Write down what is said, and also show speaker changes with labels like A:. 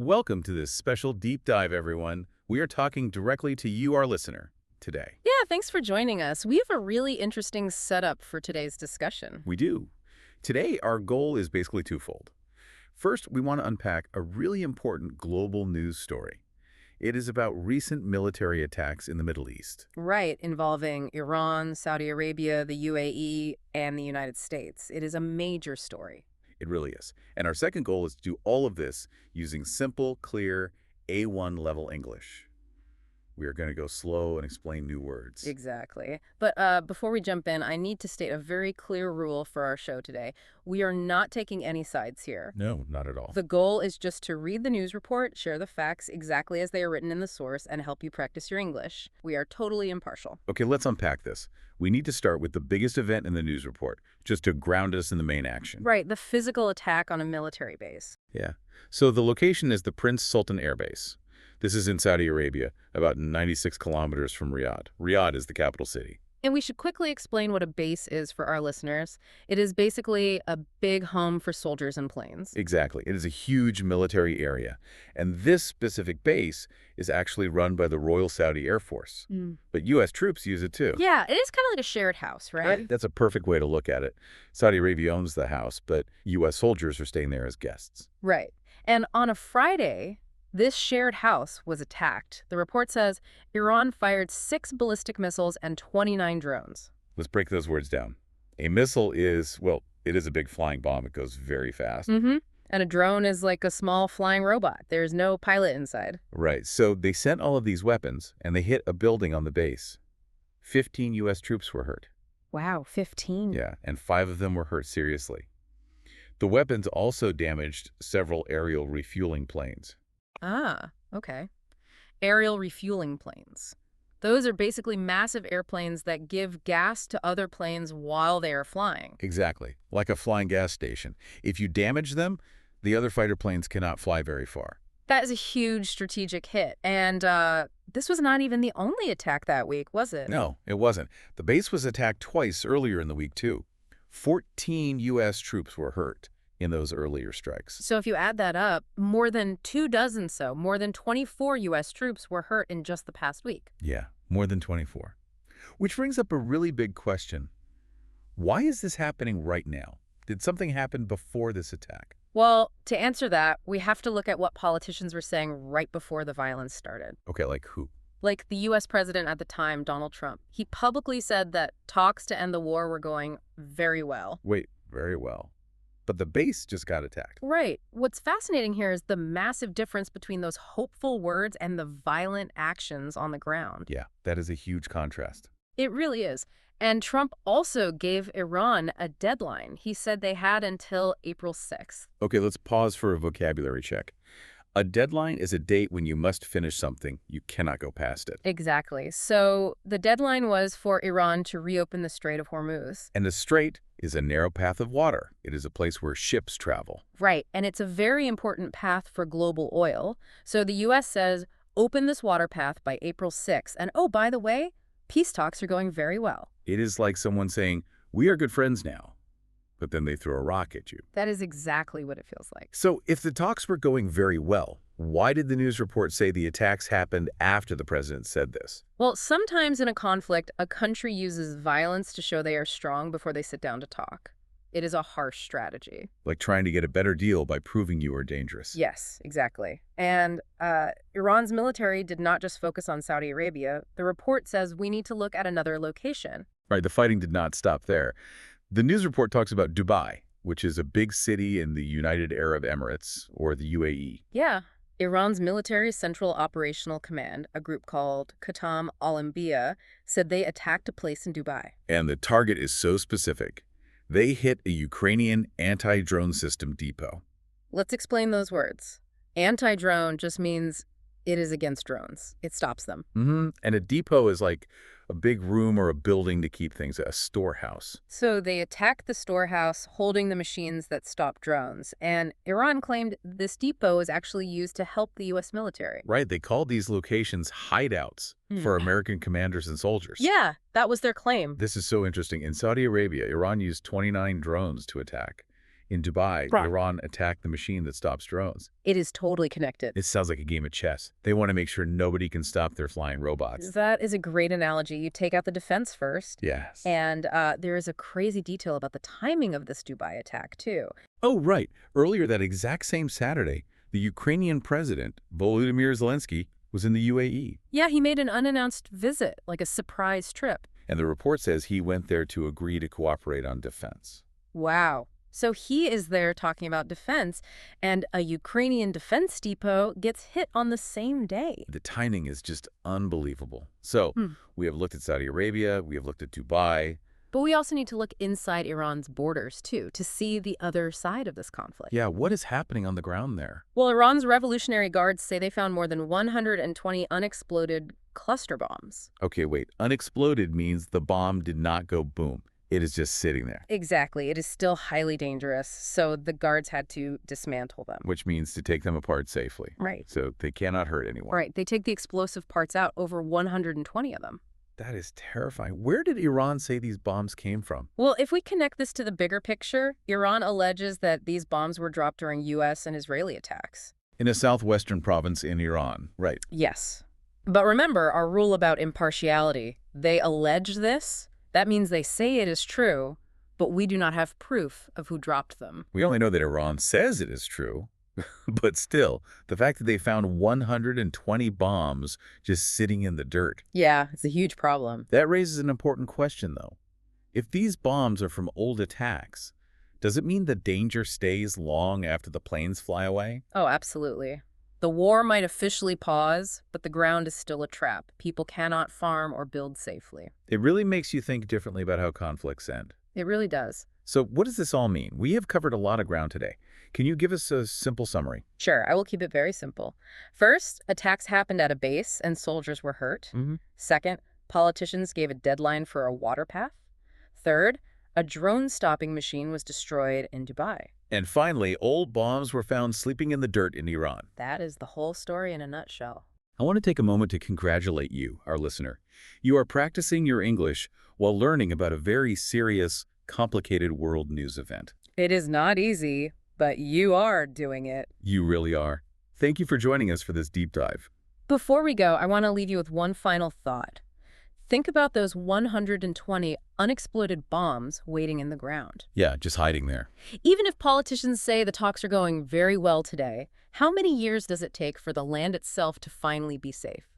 A: Welcome to this special deep dive, everyone. We are talking directly to you, our listener, today.
B: Yeah, thanks for joining us. We have a really interesting setup for today's discussion.
A: We do. Today, our goal is basically twofold. First, we want to unpack a really important global news story. It is about recent military attacks in the Middle East.
B: Right, involving Iran, Saudi Arabia, the UAE, and the United States. It is a major story.
A: It really is. And our second goal is to do all of this using simple, clear, A1 level English. We are going to go slow and explain new words.
B: Exactly. But before we jump in, I need to state a very clear rule for our show today. We are not taking any sides here.
A: No, not at all.
B: The goal is just to read the news report, share the facts exactly as they are written in the source, and help you practice your English. We are totally impartial.
A: Okay, let's unpack this. We need to start with the biggest event in the news report, just to ground us in the main action.
B: Right, the physical attack on a military base.
A: Yeah. So the location is the Prince Sultan Air Base. This is in Saudi Arabia, about 96 kilometers from Riyadh. Riyadh is the capital city.
B: And we should quickly explain what a base is for our listeners. It is basically a big home for soldiers and planes.
A: Exactly. It is a huge military area. And this specific base is actually run by the Royal Saudi Air Force. But U.S. troops use it too.
B: Yeah, it is kind of like a shared house, right?
A: That's a perfect way to look at it. Saudi Arabia owns the house, but U.S. soldiers are staying there as guests.
B: Right. And on a Friday, this shared house was attacked. The report says Iran fired 6 ballistic missiles and 29 drones.
A: Let's break those words down. A missile is, well, it is a big flying bomb. It goes very fast.
B: And a drone is like a small flying robot. There's no pilot inside.
A: Right. So they sent all of these weapons, and they hit a building on the base. 15 U.S. troops were hurt.
B: Wow, 15.
A: Yeah, and 5 of them were hurt seriously. The weapons also damaged several aerial refueling planes.
B: Ah, okay. Aerial refueling planes. Those are basically massive airplanes that give gas to other planes while they are flying.
A: Exactly, like a flying gas station. If you damage them, the other fighter planes cannot fly very far.
B: That is a huge strategic hit. And this was not even the only attack that week, was it?
A: No, it wasn't. The base was attacked twice earlier in the week, too. 14 U.S. troops were hurt in those earlier strikes.
B: So if you add that up, more than 24 more than 24 U.S. troops were hurt in just the past week.
A: Yeah, more than 24. Which brings up a really big question. Why is this happening right now? Did something happen before this attack?
B: Well, to answer that, we have to look at what politicians were saying right before the violence started.
A: Okay, like who?
B: Like the U.S. president at the time, Donald Trump. He publicly said that talks to end the war were going very well.
A: Wait, very well. But the base just got attacked.
B: Right. What's fascinating here is the massive difference between those hopeful words and the violent actions on the ground.
A: Yeah, that is a huge contrast.
B: It really is. And Trump also gave Iran a deadline. He said they had until April 6th.
A: Okay, let's pause for a vocabulary check. A deadline is a date when you must finish something. You cannot go past it.
B: Exactly. So the deadline was for Iran to reopen the Strait of Hormuz.
A: And the strait is a narrow path of water. It is a place where ships travel.
B: Right. And it's a very important path for global oil. So the U.S. says, open this water path by April 6th. And oh, by the way, peace talks are going very well.
A: It is like someone saying, we are good friends now. But then they throw a rock at you.
B: That is exactly what it feels like.
A: So if the talks were going very well, why did the news report say the attacks happened after the president said this?
B: Well, sometimes in a conflict, a country uses violence to show they are strong before they sit down to talk. It is a harsh strategy.
A: Like trying to get a better deal by proving you are dangerous.
B: Yes, exactly. And Iran's military did not just focus on Saudi Arabia. The report says we need to look at another location.
A: Right, the fighting did not stop there. The news report talks about Dubai, which is a big city in the United Arab Emirates, or the UAE.
B: Yeah. Iran's Military Central Operational Command, a group called Qatam al-Anbiya, said they attacked a place in Dubai.
A: And the target is so specific. They hit a Ukrainian anti-drone system depot.
B: Let's explain those words. Anti-drone just means it is against drones. It stops them.
A: And a depot is like a big room or a building to keep things, a storehouse.
B: So they attacked the storehouse holding the machines that stop drones. And Iran claimed this depot is actually used to help the U.S. military.
A: Right, they called these locations hideouts for American commanders and soldiers.
B: Yeah, that was their claim.
A: This is so interesting. In Saudi Arabia, Iran used 29 drones to attack. In Dubai,
B: Right.
A: Iran attacked the machine that stops drones.
B: It is totally connected.
A: It sounds like a game of chess. They want to make sure nobody can stop their flying robots.
B: That is a great analogy. You take out the defense first.
A: Yes.
B: And there is a crazy detail about the timing of this Dubai attack, too.
A: Oh, right. Earlier that exact same Saturday, the Ukrainian president, Volodymyr Zelensky, was in the UAE.
B: Yeah, he made an unannounced visit, like a surprise trip.
A: And the report says he went there to agree to cooperate on defense.
B: Wow. So he is there talking about defense, and a Ukrainian defense depot gets hit on the same day.
A: The timing is just unbelievable. So we have looked at Saudi Arabia, we have looked at Dubai.
B: But we also need to look inside Iran's borders, too, to see the other side of this conflict.
A: Yeah, what is happening on the ground there?
B: Well, Iran's Revolutionary Guards say they found more than 120 unexploded cluster bombs.
A: Okay, wait. Unexploded means the bomb did not go boom. It is just sitting there.
B: Exactly. It is still highly dangerous, so the guards had to dismantle them.
A: Which means to take them apart safely.
B: Right.
A: So they cannot hurt anyone.
B: Right. They take the explosive parts out, over 120 of them.
A: That is terrifying. Where did Iran say these bombs came from?
B: Well, if we connect this to the bigger picture, Iran alleges that these bombs were dropped during U.S. and Israeli attacks.
A: In a southwestern province in Iran. Right.
B: Yes. But remember our rule about impartiality. They allege this. That means they say it is true, but we do not have proof of who dropped them.
A: We only know that Iran says it is true. But still, the fact that they found 120 bombs just sitting in the dirt.
B: Yeah, it's a huge problem.
A: That raises an important question, though. If these bombs are from old attacks, does it mean the danger stays long after the planes fly away?
B: Oh, absolutely. The war might officially pause, but the ground is still a trap. People cannot farm or build safely.
A: It really makes you think differently about how conflicts end.
B: It really does.
A: So what does this all mean? We have covered a lot of ground today. Can you give us a simple summary?
B: Sure, I will keep it very simple. First, attacks happened at a base and soldiers were hurt. Second, politicians gave a deadline for a water path. Third, a drone stopping machine was destroyed in Dubai.
A: And finally, old bombs were found sleeping in the dirt in Iran.
B: That is the whole story in a nutshell.
A: I want to take a moment to congratulate you, our listener. You are practicing your English while learning about a very serious, complicated world news event.
B: It is not easy, but you are doing it.
A: You really are. Thank you for joining us for this deep dive.
B: Before we go, I want to leave you with one final thought. Think about those 120 unexploded bombs waiting in the ground.
A: Yeah, just hiding there.
B: Even if politicians say the talks are going very well today, how many years does it take for the land itself to finally be safe?